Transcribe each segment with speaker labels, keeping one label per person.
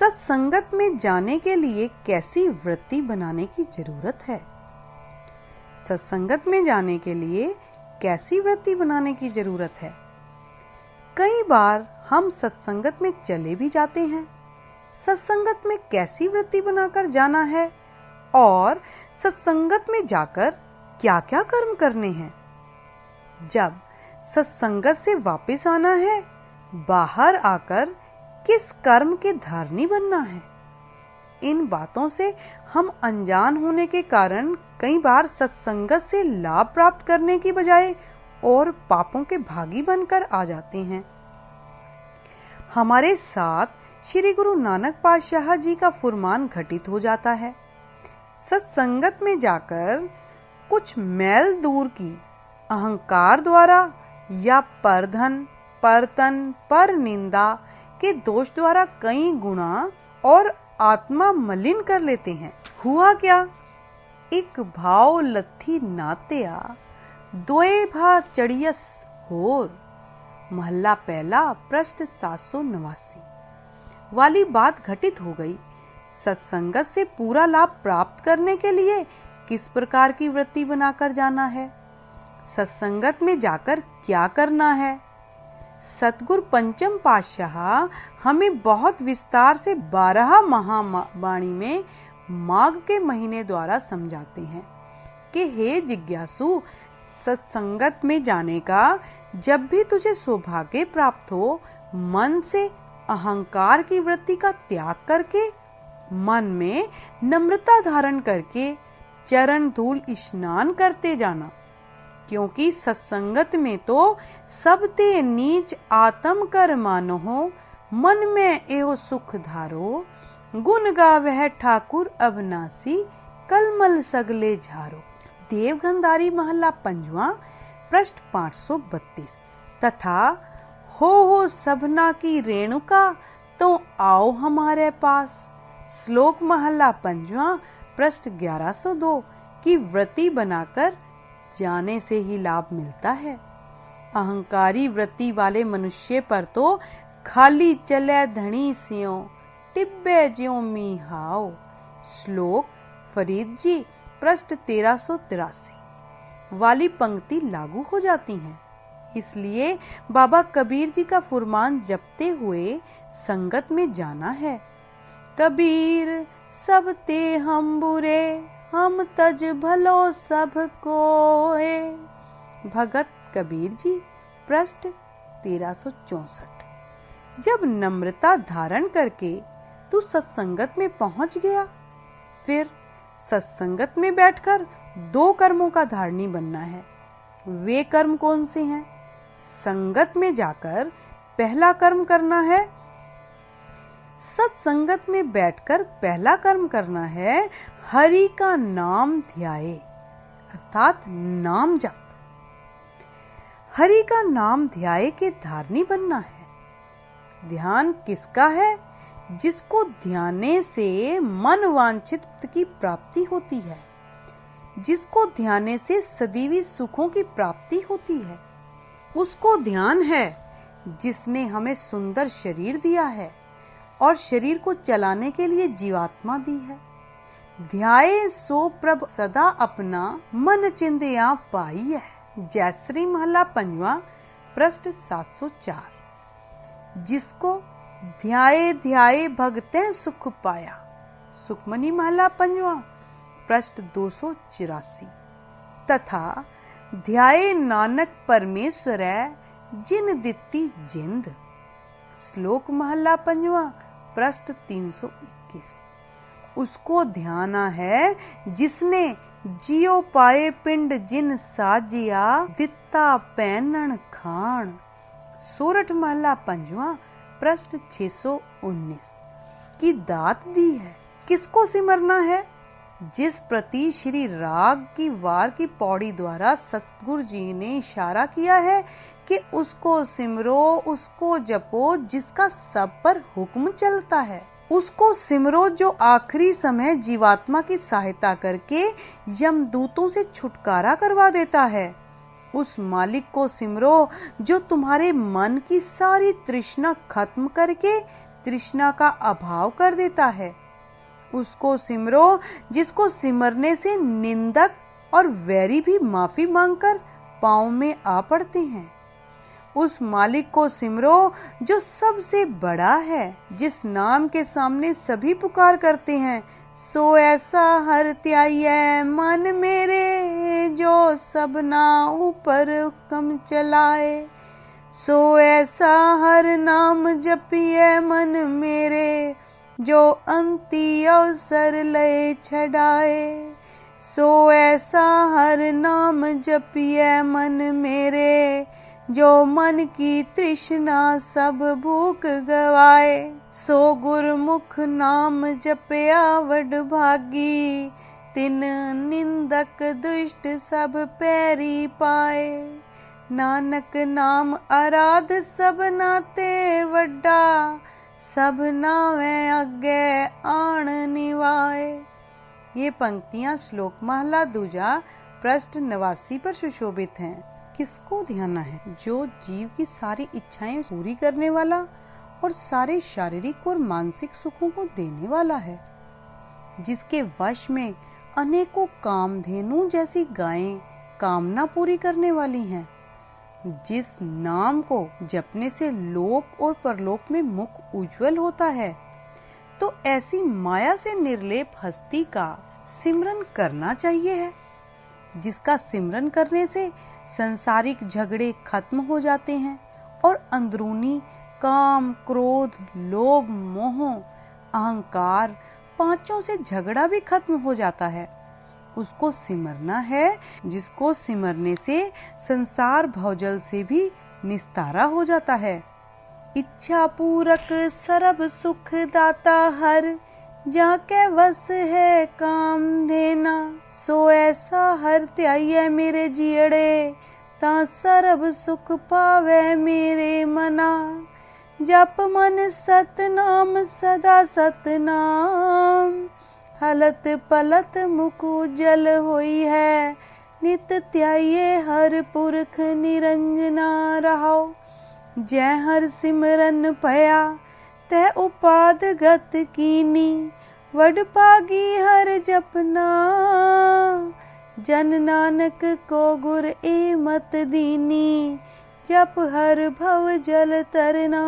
Speaker 1: सत्संगत में जाने के लिए कैसी वृत्ति बनाने की जरूरत है? सत्संगत में जाने के लिए कैसी वृत्ति बनाने की जरूरत है? कई बार हम सत्संगत में चले भी जाते हैं। सत्संगत में कैसी वृत्ति बनाकर जाना है और सत्संगत में जाकर क्या क्या कर्म करने हैं? जब सत्संगत से वापस आना है, बाहर आकर किस कर्म के धारनी बनना है? इन बातों से हम अनजान होने के कारण कई बार सत्संगत से लाभ प्राप्त करने की बजाय और पापों के भागी बनकर आ जाते हैं। हमारे साथ श्री गुरु नानक पातशाह जी का फुरमान घटित हो जाता है। सत्संगत में जाकर कुछ मैल दूर की अहंकार द्वारा या परधन, परतन, पर निंदा के दोष द्वारा कई गुना और आत्मा मलिन कर लेते हैं। हुआ क्या? एक भाव लथी नात्या दोए भा चढ़ियस होर, महला पहला, पृष्ठ 789 वाली बात घटित हो गई। सत्संगत से पूरा लाभ प्राप्त करने के लिए किस प्रकार की वृत्ति बनाकर जाना है? सत्संगत में जाकर क्या करना है? सतगुरु पंचम पातशाह हमें बहुत विस्तार से 12 महावाणी में माघ के महीने द्वारा समझाते हैं कि हे जिज्ञासु, सत्संगत में जाने का जब भी तुझे सौभाग्य प्राप्त हो, मन से अहंकार की वृत्ति का त्याग करके, मन में नम्रता धारण करके चरण धूल स्नान करते जाना। क्योंकि सत्संगत में तो सबते नीच आत्म कर मानो हो, मन में एहो सुख धारो, गुण गावह ठाकुर अविनाशी, कलमल सगले झारो। देवगंधारी महला 5वां, पृष्ठ 532। तथा हो सबना की रेणुका, तो आओ हमारे पास। श्लोक महला 5वां, पृष्ठ 1102 की वृत्ति बनाकर जाने से ही लाभ मिलता है। अहंकारी वृत्ति वाले मनुष्य पर तो खाली चले धनी सियों, टिब्बे ज्यों मीहाओ। श्लोक फरीद जी, पृष्ठ 1383 वाली पंक्ति लागू हो जाती हैं। इसलिए बाबा कबीर जी का फुरमान जपते हुए संगत में जाना है। कबीर सब ते हम बुरे, हम तज भलो सब कोए। भगत कबीर जी, पृष्ठ 1364। जब नम्रता धारण करके तू सत्संगत में पहुंच गया, फिर सत्संगत में बैठकर 2 कर्मों का धारणी बनना है। वे कर्म कौन से हैं? संगत में जाकर पहला कर्म करना है। सत्संगत में बैठकर पहला कर्म करना है, हरि का नाम ध्याए, अर्थात नाम जप। हरि का नाम ध्याए के धारणी बनना है। ध्यान किसका है? जिसको ध्याने से मन वांछित की प्राप्ति होती है, जिसको ध्याने से सदैवी सुखों की प्राप्ति होती है, उसको ध्यान है। जिसने हमें सुंदर शरीर दिया है और शरीर को चलाने के लिए जीवात्मा दी है। ध्याए सो प्रभ सदा अपना, मन चिंदिया पाई है। जयश्री महला 5वां, पृष्ठ 704। जिसको ध्याए ध्याए भगते सुख पाया। सुखमनी महला 5वां, पृष्ठ 284। तथा ध्याए नानक परमेश्वर जिन दित्ती जिंद। श्लोक महला 5वां, पृष्ठ 321। उसको ध्याना है जिसने जियो पाए पिंड जिन साजिया, दित्ता पैनन खान। सोरठ महला 5वां, पृष्ठ 619 की दात दी है। किसको सिमरना है? जिस प्रति श्री राग की वार की पौड़ी द्वारा सतगुरु जी ने इशारा किया है कि उसको सिमरो, उसको जपो, जिसका सब पर हुक्म चलता है। उसको सिमरो जो आखिरी समय जीवात्मा की सहायता करके यमदूतों से छुटकारा करवा देता है। उस मालिक को सिमरो जो तुम्हारे मन की सारी तृष्णा खत्म करके तृष्णा का अभाव कर देता है। उसको सिमरो जिसको सिमरने से निंदक और वैरी भी माफी मांगकर पांव में आ पड़ते हैं। उस मालिक को सिमरो जो सबसे बड़ा है, जिस नाम के सामने सभी पुकार करते हैं। सो ऐसा हर त्याये मन मेरे, जो सबना ऊपर हुक्म चलाए। सो ऐसा हर नाम जपिए मन मेरे, जो अंती अवसर लय छड़ाए। सो ऐसा हर नाम जपिए मन मेरे, जो मन की तृष्णा सब भूख गवाए। सो गुरमुख नाम जपया वड भागी, तिन निंदक दुष्ट सब पैरी पाए। नानक नाम आराध सब नाते वड्डा, सब नावे आगे आण निवाए। ये पंक्तियां श्लोक महला दूजा पृष्ठ 89 पर सुशोभित हैं। किसको ध्याना है? जो जीव की सारी इच्छाएं पूरी करने वाला और सारे शारीरिक और मानसिक सुखों को देने वाला है, जिसके वश में अनेकों कामधेनु जैसी गायें कामना पूरी करने वाली हैं, जिस नाम को जपने से लोक और परलोक में मुख उज्जवल होता है। तो ऐसी माया से निर्लेप हस्ती का सिमरन करना चाहिए है, जिसका सिमरन करने से संसारिक झगड़े खत्म हो जाते हैं और अंदरूनी काम, क्रोध, लोभ, मोह, अहंकार पांचों से झगड़ा भी खत्म हो जाता है। उसको सिमरना है, जिसको सिमरने से संसार भवजल से भी निस्तारा हो जाता है। इच्छा पूरक सर्व सुख दाता हर, जाके वस है काम देना। सो ऐसा हर त्याये मेरे जियड़े, ता सर्व सुख पावे मेरे मना। जप मन सतनाम सदा सतनाम, हलत पलत मुख उज्जल होई है। नित त्याये हर पुरख निरंजना रहो, जय हर सिमरन पया तै उपाद गत कीनी। वड पागी हर जपना, जन नानक को गुर ए मत दीनी। जप हर भव जल तरना।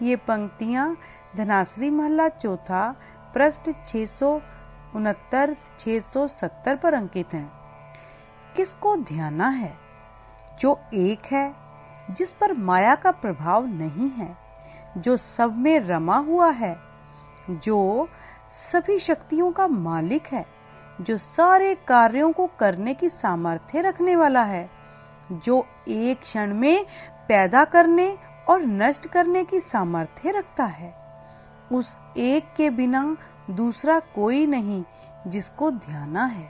Speaker 1: ये पंक्तियां धनाश्री महला चौथा पृष्ठ 669-670 पर अंकित हैं। किसको ध्याना है? जो एक है, जिस पर माया का प्रभाव नहीं है, जो सब में रमा हुआ है, जो सभी शक्तियों का मालिक है, जो सारे कार्यों को करने की सामर्थ्य रखने वाला है, जो एक क्षण में पैदा करने और नष्ट करने की सामर्थ्य रखता है। उस एक के बिना दूसरा कोई नहीं, जिसको ध्याना है,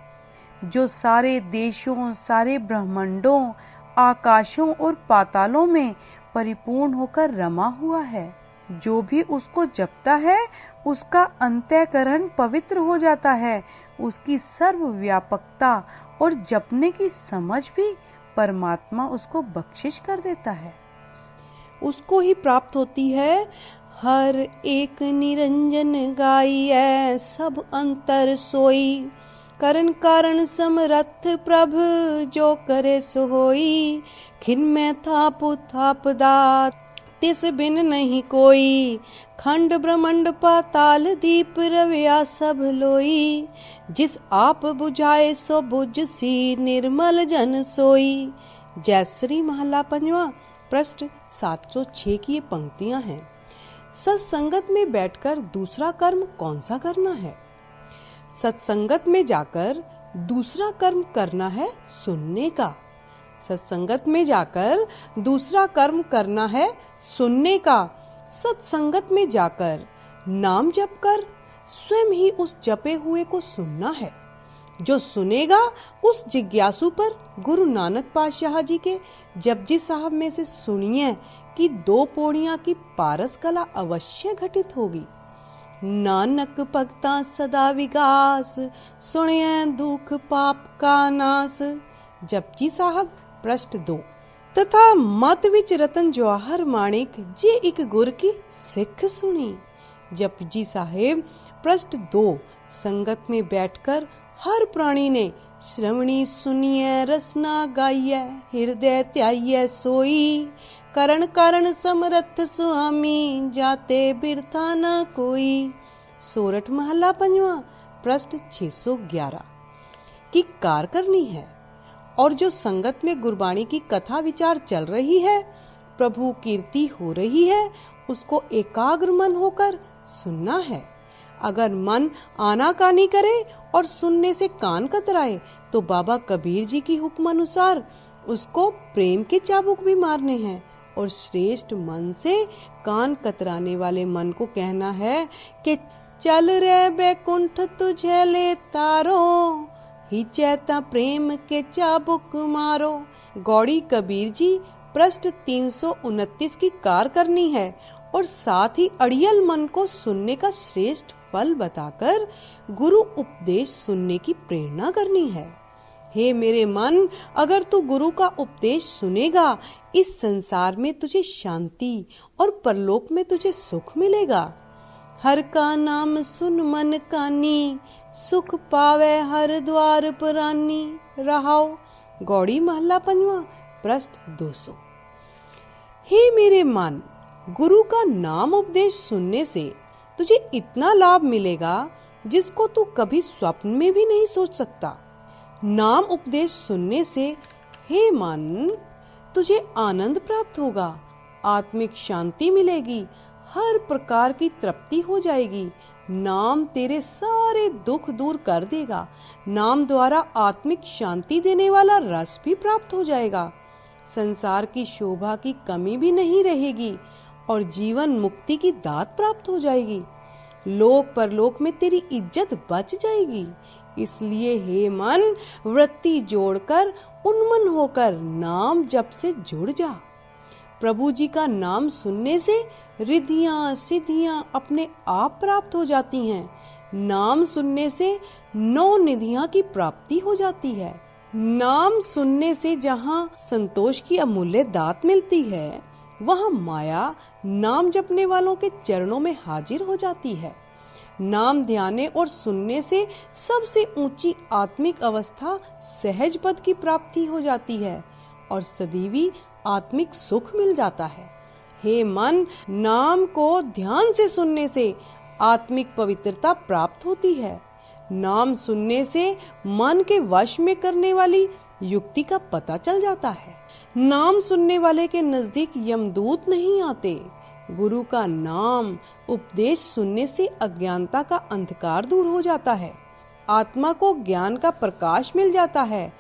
Speaker 1: जो सारे देशों, सारे ब्रह्मांडों, आकाशों और पातालों में परिपूर्ण होकर रमा हुआ है। जो भी उसको जपता है, उसका अंतःकरण पवित्र हो जाता है। उसकी सर्वव्यापकता और जपने की समझ भी परमात्मा उसको बख्शिश कर देता है। उसको ही प्राप्त होती है। हर एक निरंजन गाइए, सब अंतर सोई। करण कारण समरथ प्रभ, जो करे सो होई। खिन में थाप थाप दात, तिस बिन नहीं कोई। खंड ब्रह्मंड पाताल दीप, रविया सब लोई। जिस आप बुझाए सो बुझ सी, निर्मल जन सोई। जयश्री महला पंजवा पृष्ठ 706 की ये पंक्तियां हैं। सत्संगत में बैठकर दूसरा कर्म कौन सा करना है? सत्संगत में जाकर दूसरा कर्म करना है सुनने का। सत्संगत में जाकर दूसरा कर्म करना है सुनने का। सत्संगत में जाकर नाम जप कर स्वयं ही उस जपे हुए को सुनना है। जो सुनेगा उस जिज्ञासु पर गुरु नानक पातशाह जी के जपजी साहब में से सुनिए कि 2 पौड़ियां की पारस कला अवश्य घटित होगी। नानक भगता सदा विगास, सुनिए दुख पाप का नाश। जपजी साहब पृष्ठ 2। तथा मत विच रतन जवाहर माणिक जे एक गुर की सिख सुनी। जपजी साहिब पृष्ठ 2। संगत में बैठकर हर प्राणी ने श्रवणी सुनिए रसना गाइए, हृदय त्याइए सोई, करण कारण समरथ स्वामी, जाते बिरथा न कोई। सोरठ महला पंजवा पृष्ठ 611 की कार करनी है। और जो संगत में गुरबाणी की कथा विचार चल रही है, प्रभु कीर्ति हो रही है, उसको एकाग्र मन होकर सुनना है। अगर मन आनाकानी करे और सुनने से कान कतराए तो बाबा कबीर जी की हुक्म अनुसार उसको प्रेम के चाबुक भी मारने हैं और श्रेष्ठ मन से कान कतराने वाले मन को कहना है कि चल रे बैकुंठ तुझे ले तारो, ही चैता प्रेम के चाबुक मारो। गौड़ी कबीर जी पृष्ठ 329 की कार करनी है और साथ ही अड़ियल मन को सुनने का श्रेष्ठ फल बताकर गुरु उपदेश सुनने की प्रेरणा करनी है। हे मेरे मन, अगर तू गुरु का उपदेश सुनेगा, इस संसार में तुझे शांति और परलोक में तुझे सुख मिलेगा। हर का नाम सुन मन कानी, सुख पावे हर द्वार परानी। रहाओ गौड़ी महला पंजवा पृष्ठ 200। हे मेरे मन, गुरु का नाम उपदेश सुनने से तुझे इतना लाभ मिलेगा जिसको तू कभी स्वप्न में भी नहीं सोच सकता। नाम उपदेश सुनने से हे मन, तुझे आनंद प्राप्त होगा, आत्मिक शांति मिलेगी, हर प्रकार की तृप्ति हो जाएगी। नाम तेरे सारे दुख दूर कर देगा। नाम द्वारा आत्मिक शांति देने वाला रस भी प्राप्त हो जाएगा। संसार की शोभा की कमी भी नहीं रहेगी और जीवन मुक्ति की दात प्राप्त हो जाएगी। लोक परलोक में तेरी इज्जत बच जाएगी। इसलिए हे मन, वृत्ति जोड़कर उन्मन होकर नाम जप से जुड़ जा। प्रभु जी का नाम सुनने से रिद्धियां सिद्धियां अपने आप प्राप्त हो जाती हैं। नाम सुनने से 9 निधियां की प्राप्ति हो जाती है। नाम सुनने से जहाँ संतोष की अमूल्य दात मिलती है, वहाँ माया नाम जपने वालों के चरणों में हाजिर हो जाती है। नाम ध्याने और सुनने से सबसे ऊंची आत्मिक अवस्था सहज पद की प्राप्ति हो जाती है और सदैवी आत्मिक सुख मिल जाता है। हे मन, नाम को ध्यान से सुनने से आत्मिक पवित्रता प्राप्त होती है। नाम सुनने से मन के वश में करने वाली युक्ति का पता चल जाता है। नाम सुनने वाले के नजदीक यमदूत नहीं आते। गुरु का नाम उपदेश सुनने से अज्ञानता का अंधकार दूर हो जाता है, आत्मा को ज्ञान का प्रकाश मिल जाता है।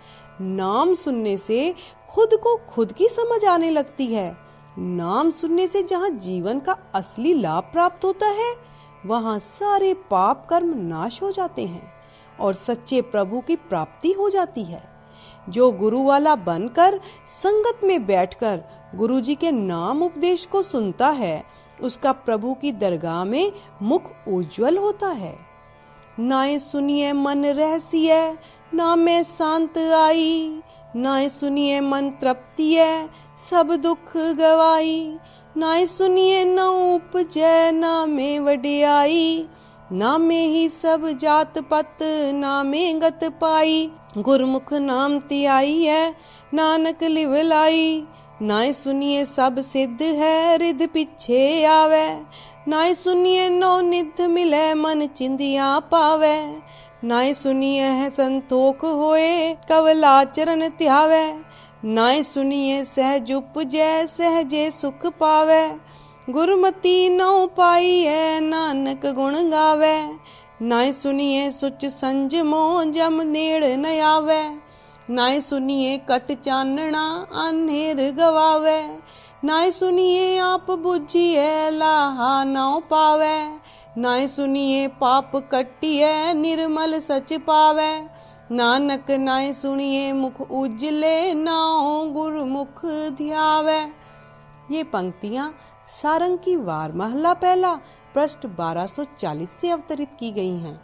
Speaker 1: नाम सुनने से खुद को खुद की समझ आने लगती है। नाम सुनने से जहाँ जीवन का असली लाभ प्राप्त होता है, वहाँ सारे पाप कर्म नाश हो जाते हैं और सच्चे प्रभु की प्राप्ति हो जाती है। जो गुरु वाला बनकर संगत में बैठकर गुरु जी के नाम उपदेश को सुनता है, उसका प्रभु की दरगाह में मुख उज्जवल होता है। नाए सुनिए मन रहसिए, ना में शांत आई, नाए सुनिए मन तृप्तिय, सब दुख गवाई। नाए सुनिए न उपजै, ना में वडियाई, ना में ही सब जात पत, ना में गत पाई। गुरमुख नाम तियाई है, नानक लिवलाई। नाए सुनिए सब सिद्ध है, रिद पीछे आवे। नाए सुनिए नौ निध मिले, मन चिंदिया पावे। नाए सुनिए है संतोख होए, कवला चरण त्यावे। नाए सुनिए सहज उपजै, सहजे सुख पावे। गुरमति नौ पाई है, नानक गुण गावे। नाए सुनिए सुच संजमो, जम नेड़ न आवे। नाए सुनिए कट चानना, अन्हेर गवावे। नाए सुनिए आप बुझिए, लाहा नौ पावे। नाए सुनिए पाप कटिए, निर्मल सच पावे। नानक नाए सुनिए मुख उजले, नाओ गुरमुख ध्यावे। ये पंक्तियां सारंग की वार महला पहला पृष्ठ 1240 से अवतरित की गई हैं।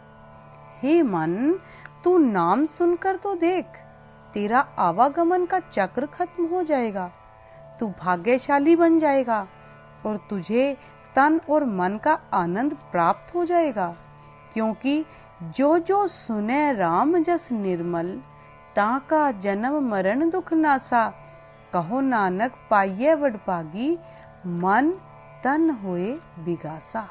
Speaker 1: हे मन, तू नाम सुनकर तो देख, तेरा आवागमन का चक्र खत्म हो जाएगा। तू भाग्यशाली बन जाएगा और तुझे तन और मन का आनंद प्राप्त हो जाएगा। क्योंकि जो जो सुने राम जस निर्मल, ताका जन्म मरण दुख नासा। कहो नानक पाइये वडभागी, मन तन होए बिगासा।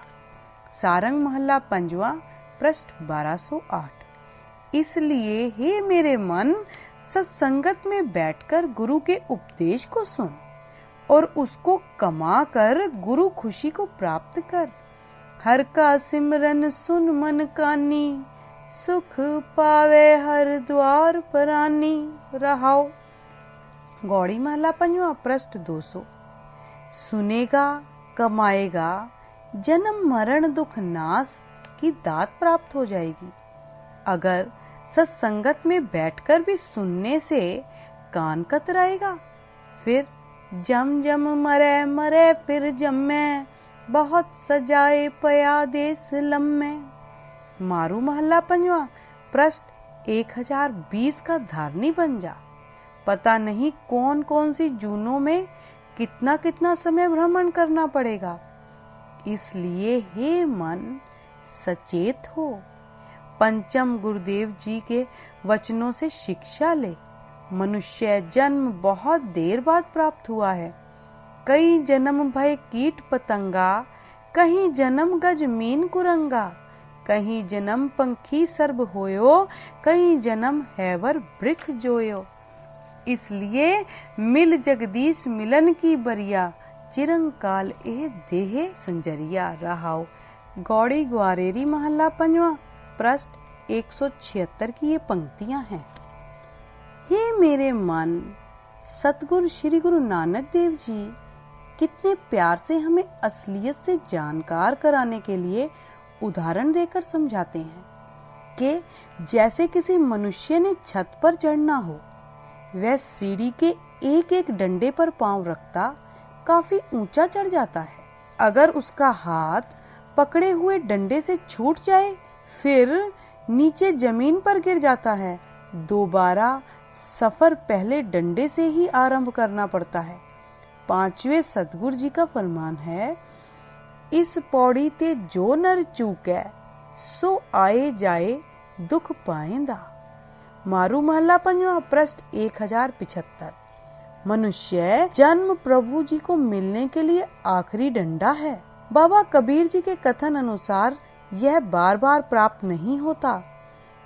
Speaker 1: सारंग महला पंजवा, पृष्ठ 1208। इसलिए हे मेरे मन, सत्संगत में बैठकर गुरु के उपदेश को सुन और उसको कमा कर गुरु खुशी को प्राप्त कर। हर का सिमरन सुन मन कानी, सुख पावे हर द्वार परानी। रहाओ। गौड़ी महला पंजवा, पृष्ठ 200। सुनेगा, कमाएगा, जन्म मरण दुख नाश की दात प्राप्त हो जाएगी। अगर सत्संगत में बैठकर भी सुनने से कान कतराएगा, फिर जम जम मरे मरे फिर जम्मे, बहुत सजाए पया देश लम्मे। मारू महला पंजवा, पृष्ठ 1020 का धारनी बन जा। पता नहीं कौन कौन सी जूनों में कितना कितना समय भ्रमण करना पड़ेगा। इसलिए हे मन, सचेत हो। पंचम गुरुदेव जी के वचनों से शिक्षा ले। मनुष्य जन्म बहुत देर बाद प्राप्त हुआ है। कई जन्म भय कीट पतंगा, कहीं जन्म गज मीन कुरंगा। कहीं जन्म पंखी सर्ब होयो, कहीं जन्म हैवर वृक्ष जोयो। इसलिए मिल जगदीश मिलन की बरिया, चिरंकाल ए देहे संजरिया। रहाओ। गौड़ी ग्वारेरी महला पंजवा, पृष्ठ 176 की ये पंक्तियां हैं। हे मेरे मन, सतगुरु श्री गुरु नानक देव जी कितने प्यार से हमें असलियत से जानकार कराने के लिए उदाहरण देकर समझाते हैं कि जैसे किसी मनुष्य ने छत पर चढ़ना हो, वह सीढ़ी के एक एक डंडे पर पांव रखता काफी ऊंचा चढ़ जाता है। अगर उसका हाथ पकड़े हुए डंडे से छूट जाए, फिर नीचे जमीन पर गिर जाता है। दोबारा सफर पहले डंडे से ही आरंभ करना पड़ता है। पांचवें सतगुरु जी का फरमान है, इस पौड़ी ते जो नर चूकै, सो आए जाए दुख पाएंदा। मारू महला पंजवा, पृष्ठ 1075। मनुष्य जन्म प्रभु जी को मिलने के लिए आखिरी डंडा है। बाबा कबीर जी के कथन अनुसार यह बार बार प्राप्त नहीं होता।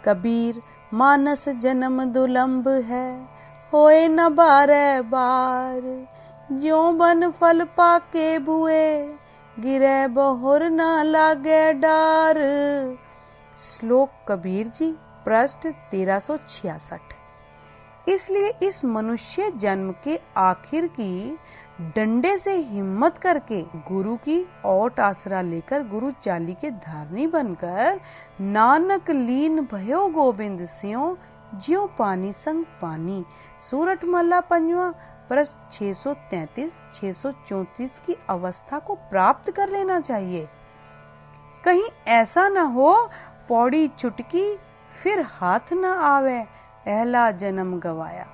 Speaker 1: कबीर, मानस जन्म दुलंभ है, होए न बारह बार। ज्यों बन फल पाके बुए, गिरे बहुर न लागे डार। श्लोक कबीर जी, पृष्ठ 1366। इसलिए इस मनुष्य जन्म के आखिर की डंडे से हिम्मत करके गुरु की ओट आसरा लेकर गुरु चाली के धारनी बनकर नानक लीन भयो गोबिंद सियों, ज्यों पानी संग पानी। सूरठ महला पंजवा, पृष्ठ 633-634 की अवस्था को प्राप्त कर लेना चाहिए। कहीं ऐसा न हो पौड़ी चुटकी फिर हाथ न आवे, पहला जन्म गवाया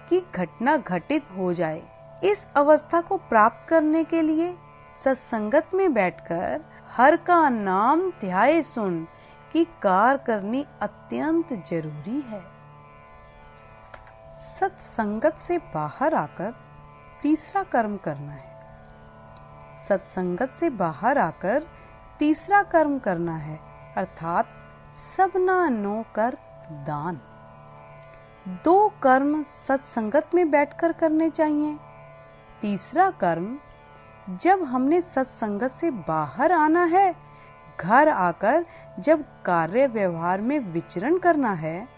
Speaker 1: की घटना घटित हो जाए। इस अवस्था को प्राप्त करने के लिए सत्संगत में बैठकर हर का नाम ध्याये सुन की कार करनी अत्यंत जरूरी है। सत्संगत से बाहर आकर तीसरा कर्म करना है। सत्संगत से बाहर आकर तीसरा कर्म करना है, अर्थात सबना नो कर दान। दो कर्म सत्संगत में बैठकर करने चाहिए। तीसरा कर्म जब हमने सत्संगत से बाहर आना है, घर आकर जब कार्य व्यवहार में विचरण करना है,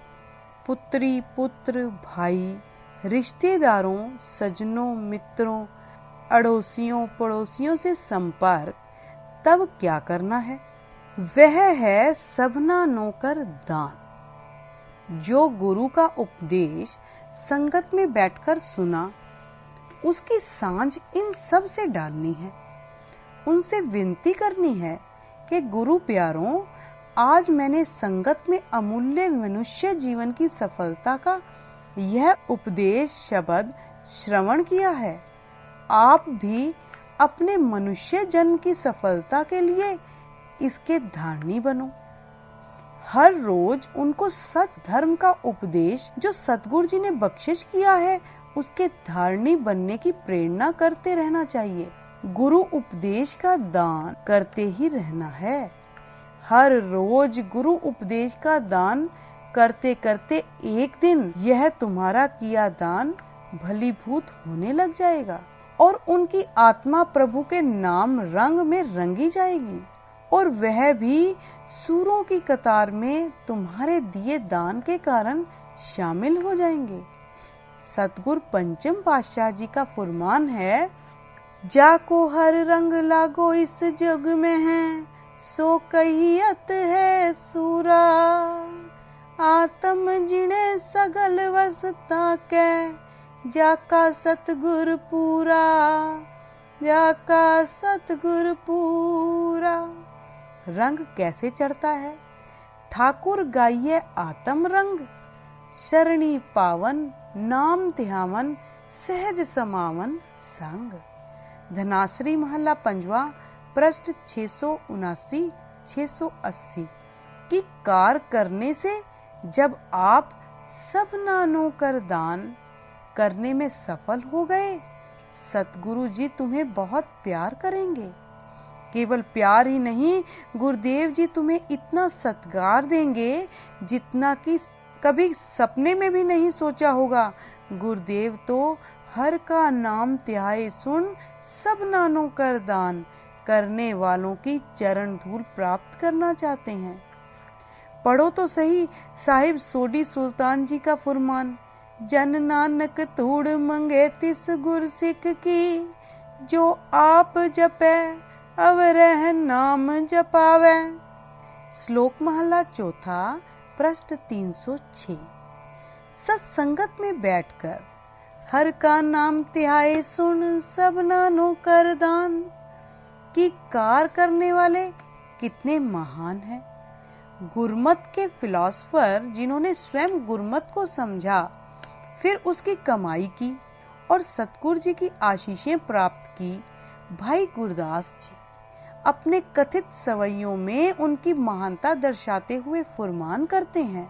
Speaker 1: पुत्री पुत्र भाई रिश्तेदारों सज्जनों मित्रों अड़ोसियों पड़ोसियों से संपर्क, तब क्या करना है? वह है सबना नोकर दान। जो गुरु का उपदेश संगत में बैठकर सुना, उसकी सांझ इन सब से डालनी है। उनसे विनती करनी है कि गुरु प्यारों, आज मैंने संगत में अमूल्य मनुष्य जीवन की सफलता का यह उपदेश शब्द श्रवण किया है। आप भी अपने मनुष्य जन्म की सफलता के लिए इसके धारणी बनो। हर रोज उनको सच धर्म का उपदेश जो सतगुरु जी ने बख्शिश किया है उसके धारणी बनने की प्रेरणा करते रहना चाहिए। गुरु उपदेश का दान करते ही रहना है। हर रोज गुरु उपदेश का दान करते करते एक दिन यह तुम्हारा किया दान भलीभूत होने लग जाएगा और उनकी आत्मा प्रभु के नाम रंग में रंगी जाएगी और वह भी सूरों की कतार में तुम्हारे दिए दान के कारण शामिल हो जाएंगे। सतगुरु पंचम पातशाह जी का फरमान है, जाको हर रंग लागो इस जग में है, सो कहियत है सूरा, आत्म जिणे सगल वसता के, जाका सतगुर पूरा, जाका सतगुर पूरा। रंग कैसे चढ़ता है? ठाकुर गाइए आत्म रंग, शरणी पावन नाम ध्यावन, सहज समावन संग। धनाश्री महला पंजवा पृष्ठ 679-680 की कार करने से जब आप सब नानों कर दान करने में सफल हो गए, सतगुरु जी तुम्हें बहुत प्यार करेंगे। केवल प्यार ही नहीं, गुरुदेव जी तुम्हें इतना सत्कार देंगे जितना कि कभी सपने में भी नहीं सोचा होगा। गुरुदेव तो हर का नाम त्याए सुन, सब नानों कर दान करने वालों की चरण धूल प्राप्त करना चाहते हैं। पढ़ो तो सही साहिब सोडी सुल्तान जी का फरमान, जन नानक तूड़ मंगे तिस गुर सिख की, जो आप जपे अवरह नाम जपावे। श्लोक महला चौथा पृष्ठ 306। सत्संगत में बैठकर हर का नाम ध्याए सुन, सब नानों कर दान की कार करने वाले कितने महान हैं। गुरमत के फिलोसफर जिन्होंने स्वयं गुरमत को समझा, फिर उसकी कमाई की और सतगुरु जी की आशीषें प्राप्त की, भाई गुरदास जी अपने कथित सवैयों में उनकी महानता दर्शाते हुए फरमान करते हैं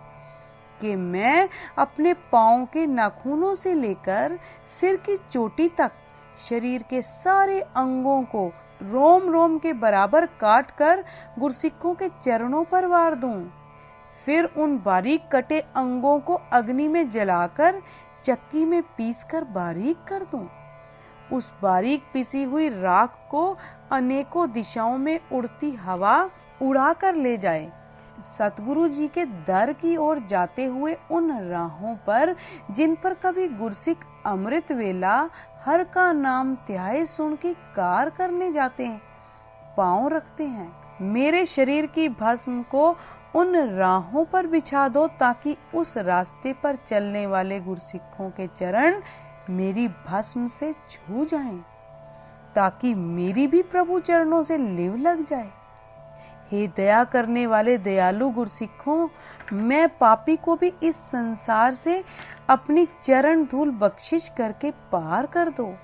Speaker 1: कि मैं अपने पांव के नाखूनों से लेकर सिर की चोटी तक शरीर के सारे अंगों को रोम रोम के बराबर काट कर गुरसिखों के चरणों पर वार दूं, फिर उन बारीक कटे अंगों को अग्नि में जलाकर चक्की में पीसकर बारीक कर दूं। उस बारीक पिसी हुई राख को अनेकों दिशाओं में उड़ती हवा उड़ा कर ले जाए। सतगुरु जी के दर की ओर जाते हुए उन राहों पर जिन पर कभी गुरसिख अमृत वेला हर का नाम ध्याए सुन की कार करने जाते हैं, पांव रखते हैं, मेरे शरीर की भस्म को उन राहों पर बिछा दो ताकि उस रास्ते पर चलने वाले गुरसिखों के चरण मेरी भस्म से छू जाएं, ताकि मेरी भी प्रभु चरणों से लिव लग जाए। हे दया करने वाले दयालु गुरसिखों, मैं पापी को भी इस संसार से अपनी चरण धूल बख्शिश करके पार कर दो।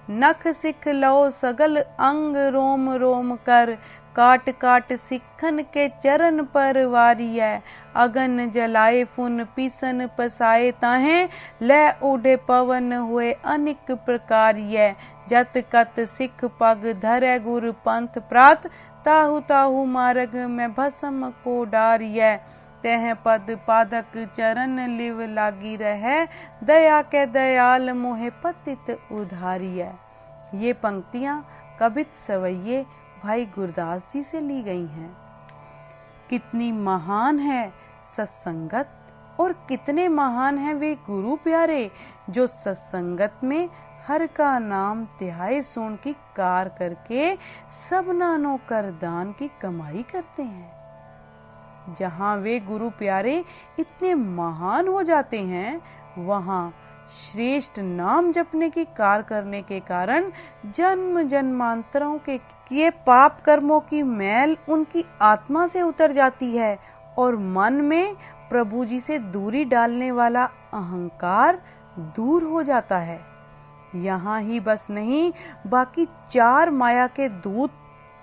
Speaker 1: नख सिख लो सगल अंग रोम रोम कर, काट काट सिखन के चरण पर वारिय, अगन जलाए फुन पीसन पसाए ताहें, ले उड़े पवन हुए अनिक प्रकारिय, जत कत सिख पग धरे गुर पंथ प्रात, ताहु ताहु मार्ग में भस्म को डारिय, तह पद पादक चरण लिव लागी रहे, दया के दयाल मोहे पतित उधारिय। ये पंक्तियां कवित सवैये भाई गुरदास जी से ली गई हैं। कितनी महान है सत्संगत और कितने महान हैं वे गुरु प्यारे जो सत्संगत में हर का नाम ध्याए सुन की कार करके सब नानों कर दान की कमाई करते हैं। जहाँ वे गुरु प्यारे इतने महान हो जाते हैं, वहाँ श्रेष्ठ नाम जपने की कार करने के कारण जन्म जन्मांतरों के किए पाप कर्मों की मैल उनकी आत्मा से उतर जाती है और मन में प्रभु जी से दूरी डालने वाला अहंकार दूर हो जाता है। यहाँ ही बस नहीं, बाकी 4 माया के दूत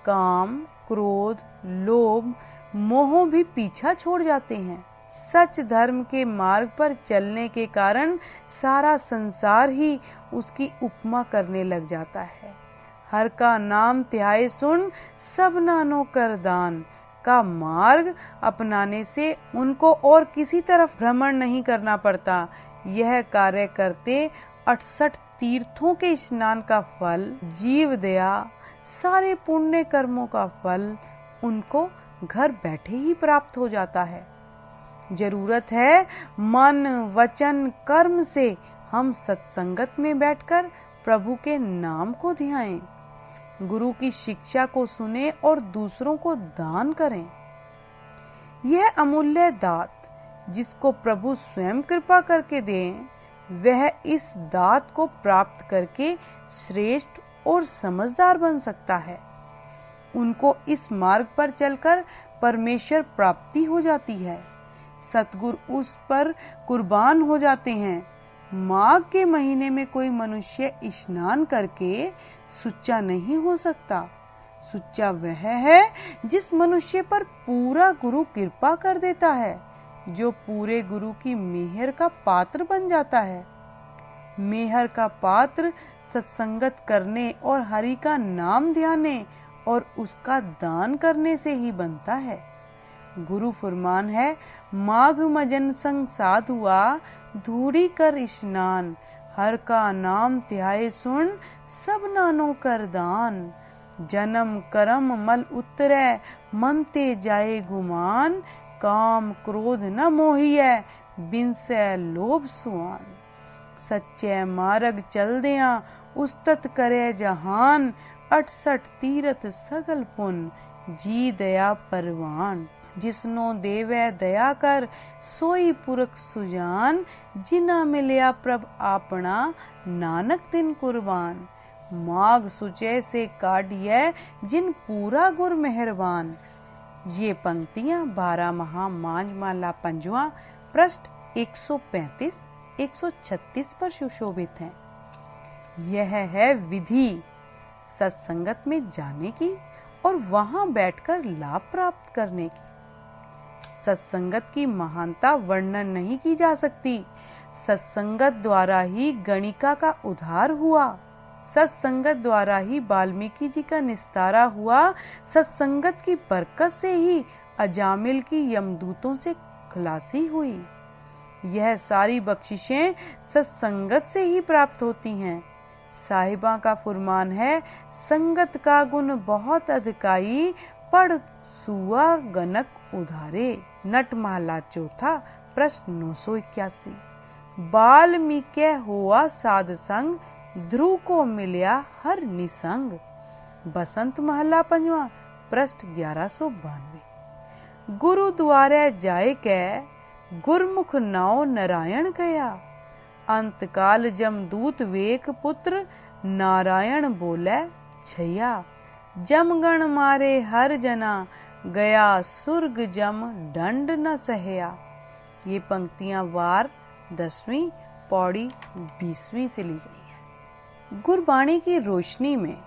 Speaker 1: काम, क्रोध, लोभ, मोह भी पीछा छोड़ जाते हैं। सच धर्म के मार्ग पर चलने के कारण सारा संसार ही उसकी उपमा करने लग जाता है। हर का नाम ध्याए सुन, सब नानो कर दान का मार्ग अपनाने से उनको और किसी तरफ भ्रमण नहीं करना पड़ता। यह कार्य करते 68 तीर्थों के स्नान का फल, जीव दया, सारे पुण्य कर्मों का फल उनको घर बैठे ही प्राप्त हो जाता है। जरूरत है मन, वचन, कर्म से हम सत्संगत में बैठकर प्रभु के नाम को ध्याएं, गुरु की शिक्षा को सुने और दूसरों को दान करें। यह अमूल्य दात जिसको प्रभु स्वयं कृपा करके दें, वह इस दात को प्राप्त करके श्रेष्ठ और समझदार बन सकता है। उनको इस मार्ग पर चलकर परमेश्वर प्राप्ति हो जाती है। सतगुरु उस पर कुर्बान हो जाते हैं। माघ के महीने में कोई मनुष्य स्नान करके सुच्चा नहीं हो सकता। सुच्चा वह है जिस मनुष्य पर पूरा गुरु कृपा कर देता है, जो पूरे गुरु की मेहर का पात्र बन जाता है। मेहर का पात्र सत्संगत करने और हरि का नाम ध्याने और उसका दान करने से ही बनता है। गुरु फरमान है, माघ मजन संग साध हुआ, धूड़ी कर स्नान, हर का नाम ध्याए सुन, सब नानो कर दान। जन्म कर्म मल उतरै, मन ते जाए गुमान, काम क्रोध न मोहिए, बिन से लोभ सुआन। सच्चे मार्ग चल दिया, उस्तत करे जहान, 68 तीरथ सगल पुन, जी दया परवान। जिसनो देवे दया कर, सोई पुरख सुजान, जिना मिलिया प्रभ आपना, नानक दिन कुर्बान। माघ सुचे से काटिए, जिन पूरा गुर मेहरबान। ये पंक्तियां 12 महा मांझमाला पंजवा पृष्ठ 135, 136 पर सुशोभित हैं। यह है विधि सत्संगत में जाने की और वहां बैठकर लाभ प्राप्त करने की। सत्संगत की महानता वर्णन नहीं की जा सकती। सत्संगत द्वारा ही गणिका का उद्धार हुआ। सत्संगत द्वारा ही वाल्मीकि जी का निस्तारा हुआ। सत्संगत की बरकत से ही अजामिल की यमदूतों से खलासी हुई। यह सारी बख्शिशें सत्संगत से ही प्राप्त होती हैं। साहिबा का फरमान है, संगत का गुण बहुत अधिकाई, पढ़ सुआ गनक उधारे। नटमाला चौथा प्रश्न 981। वाल्मीकि हुआ साध संग, ध्रुव को मिलिया हर निसंग। बसंत महला पंजवा प्रश्न 1192। गुरु द्वारे जाए कै, गुरमुख नाव नारायण गया। अंतकाल जमदूत वेक पुत्र, नारायण बोले छैया। जमगण मारे हर जना, गया सुर्ग जम दंड न सहया। ये पंक्तियां वार 10वीं पौड़ी 20वीं से ली गई है। गुरबाणी की रोशनी में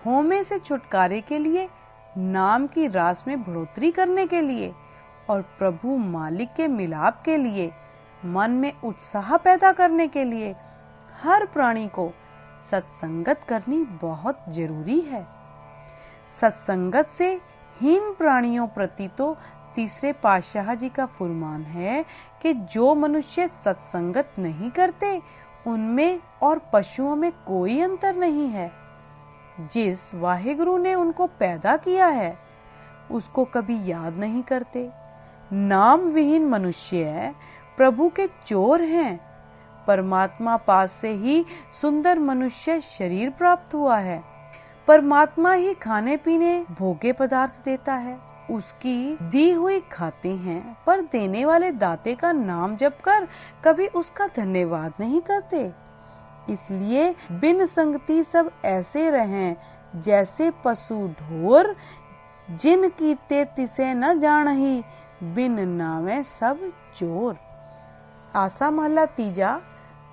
Speaker 1: होमे से छुटकारे के लिए, नाम की रास में बढ़ोतरी करने के लिए और प्रभु मालिक के मिलाप के लिए, मन में उत्साह पैदा करने के लिए हर प्राणी को सत्संगत करनी बहुत जरूरी है। सत्संगत से हीन प्राणियों प्रति तो तीसरे पातशाह जी का फरमान है कि जो मनुष्य सत्संगत नहीं करते, उनमें और पशुओं में कोई अंतर नहीं है। जिस वाहिगुरु ने उनको पैदा किया है, उसको कभी याद नहीं करते। नाम विहीन मनुष्य प्रभु के चोर हैं। परमात्मा पास से ही सुंदर मनुष्य शरीर प्राप्त हुआ है। परमात्मा ही खाने पीने भोगे पदार्थ देता है, उसकी दी हुई खाते हैं, पर देने वाले दाते का नाम जप कर कभी उसका धन्यवाद नहीं करते। इसलिए बिन संगति सब ऐसे रहें, जैसे पशु ढोर, जिन कीते तिसे न जानही, बिन नावे सब चोर। आसा महला तीजा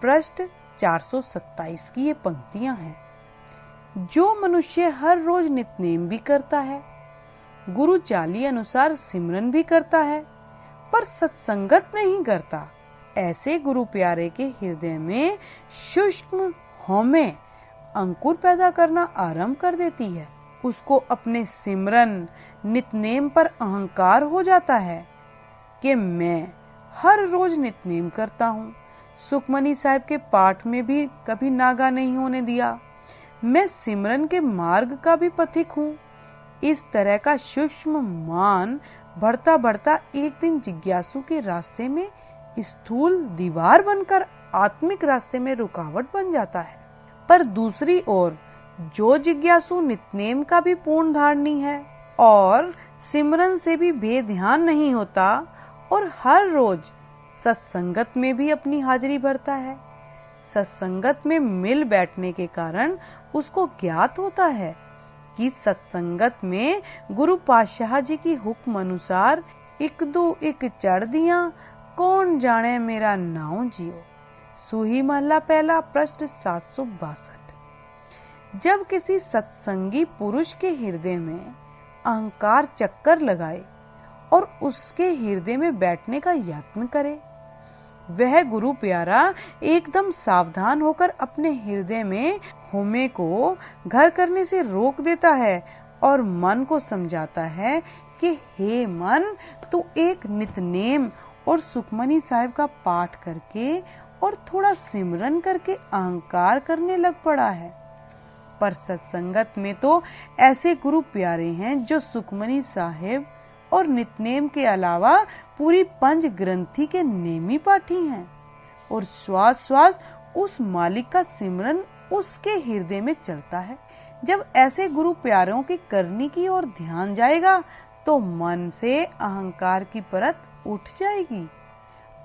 Speaker 1: प्रश्न 427 की ये पंक्तियां हैं। जो मनुष्य हर रोज नित्यनेम भी करता है, गुरु चाली अनुसार सिमरन भी करता है, पर सत्संगत नहीं करता, ऐसे गुरु प्यारे के हृदय में सूक्ष्म हौमे अंकुर पैदा करना आरंभ कर देती है। उसको अपने सिमरन नित्यनेम पर अहंकार हो जाता है कि मैं हर रोज नित्यनेम करता हूँ। सुखमनी साहिब के पाठ में भी कभी नागा नहीं होने दिया। मैं सिमरन के मार्ग का भी पथिक हूँ। इस तरह का सूक्ष्म मान बढ़ता बढ़ता एक दिन जिज्ञासु के रास्ते में स्थूल दीवार बनकर आत्मिक रास्ते में रुकावट बन जाता है। पर दूसरी ओर जो जिज्ञासु नित्यनेम का भी पूर्ण धारणी है और सिमरन से भी बेध्यान नहीं होता और हर रोज सत्संगत में भी अपनी हाजिरी भरता है, सत्संगत में मिल बैठने के कारण उसको ज्ञात होता है कि सत्संगत में गुरु पातशाह जी की हुक्म अनुसार एक दो एक चढ़ दिया, कौन जाने मेरा नाम जियो। सूही महला पहला, प्रश्न 762। जब किसी सत्संगी पुरुष के हृदय में अहंकार चक्कर लगाए और उसके हृदय में बैठने का यत्न करे, वह गुरु प्यारा एकदम सावधान होकर अपने हृदय में होमे को घर करने से रोक देता है और मन को समझाता है कि हे मन, तू एक नित्यनेम और सुखमनी साहिब का पाठ करके और थोड़ा सिमरन करके अहंकार करने लग पड़ा है। पर सत्संगत में तो ऐसे गुरु प्यारे हैं जो सुखमनी साहिब और नित्यनेम के अलावा पूरी पंच ग्रंथि के नेमी पाठी हैं और श्वास श्वास उस मालिक का सिमरन उसके हृदय में चलता है। जब ऐसे गुरु प्यारों की करनी की ओर ध्यान जाएगा तो मन से अहंकार की परत उठ जाएगी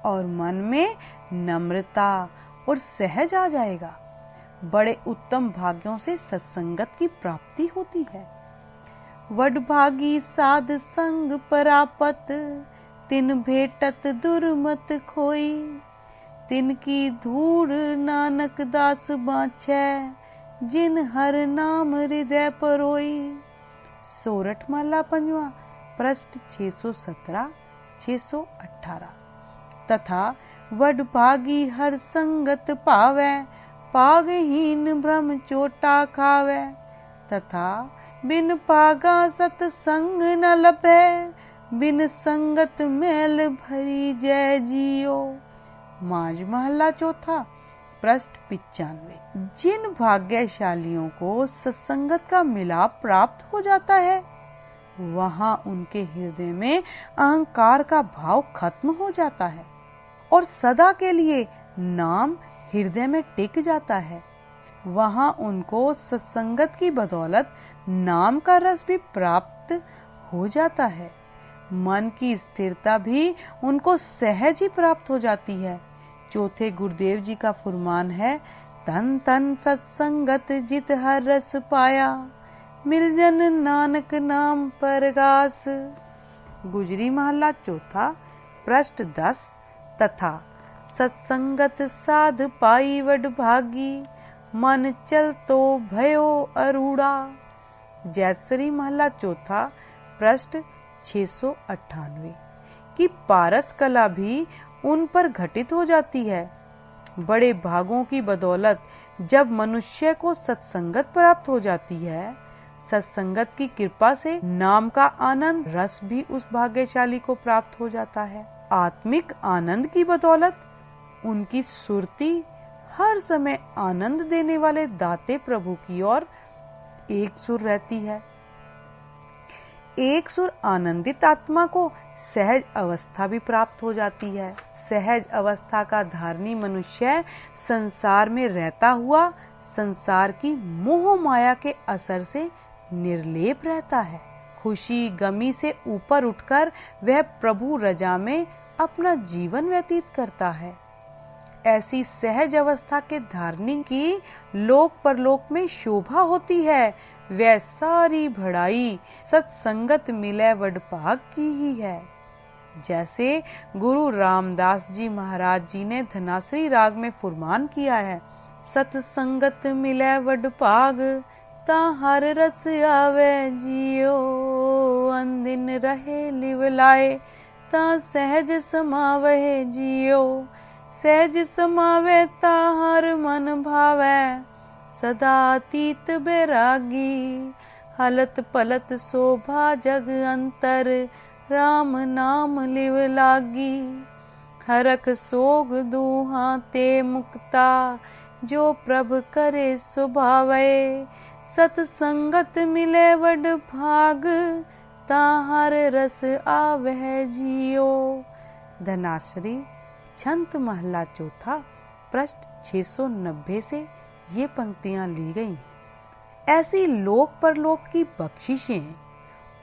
Speaker 1: और मन में नम्रता और सहज आ जाएगा। बड़े उत्तम भाग्यों से सत्संगत की प्राप्ति होती है। वडभागी साध संग परापत, तिन भेटत दुर्मत खोई, तिनकी धूड़ नानक दास बाँछै, जिन हर नाम हृदय परोई। सोरठ माला पंजवा, प्रश्न 617 618। तथा वडभागी हर संगत पावै, पागहीन भ्रम चोटा खावै। तथा बिन पागा सतसंग न लभै, बिन संगत मैल भरी जय जियो। माज महला चौथा, प्रश्न 95। जिन भाग्यशालियों को सत्संगत का मिलाप प्राप्त हो जाता है, वहां उनके हृदय में अहंकार का भाव खत्म हो जाता है और सदा के लिए नाम हृदय में टिक जाता है। वहां उनको सत्संगत की बदौलत नाम का रस भी प्राप्त हो जाता है। मन की स्थिरता भी उनको सहज ही प्राप्त हो जाती है। चौथे गुरुदेव जी का फरमान है, तन तन सत्संगत जित हर रस पाया, मिलजन नानक नाम परगास। गुजरी महला चौथा, प्रश्न 10। तथा सत्संगत साध पाई वडभागी, मन चल तो भयो अरूढ़ा। जयश्री महला चौथा, प्रश्न 698 की पारस कला भी उन पर घटित हो जाती है। बड़े भागों की बदौलत जब मनुष्य को सत्संगत प्राप्त हो जाती है, सत्संगत की कृपा से नाम का आनंद रस भी उस भाग्यशाली को प्राप्त हो जाता है। आत्मिक आनंद की बदौलत उनकी सुरती हर समय आनंद देने वाले दाते प्रभु की ओर एक सुर रहती है। एक सुर आनंदित आत्मा को सहज अवस्था भी प्राप्त हो जाती है। सहज अवस्था का धारणी मनुष्य संसार में रहता हुआ संसार की मोह माया के असर से निर्लेप रहता है। खुशी गमी से ऊपर उठकर वह प्रभु रजा में अपना जीवन व्यतीत करता है। ऐसी सहज अवस्था के धारणी की लोक परलोक में शोभा होती है। वह सारी भड़ाई सत्संगत मिले वडभाग की ही है। जैसे गुरु रामदास जी महाराज जी ने धनाश्री राग में फरमान किया है, सतसंगत मिले वड भाग, ता हर रस आवे जियो। अनदिन रहे लिव लाए, ता सहज समावे जियो। सहज समावे ता हर मन भावे, सदा अतीत बैरागी। हलत पलत शोभा जग अंतर, राम नाम लिव लागी। हरख सोग दूहां ते मुक्ता, जो प्रभ करे सुभावे। सतसंगत मिले वड भाग, ता हर रस आवह जियो। धनाश्री छंत महला चौथा पृष्ठ 690 से ये पंक्तियां ली गई। ऐसी लोक परलोक की बख्शिशें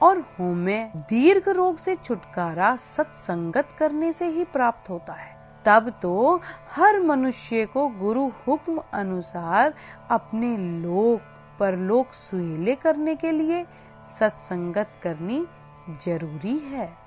Speaker 1: और हमें दीर्घ रोग से छुटकारा सत्संगत करने से ही प्राप्त होता है। तब तो हर मनुष्य को गुरु हुक्म अनुसार अपने लोक परलोक सुहेले करने के लिए सत्संगत करनी जरूरी है।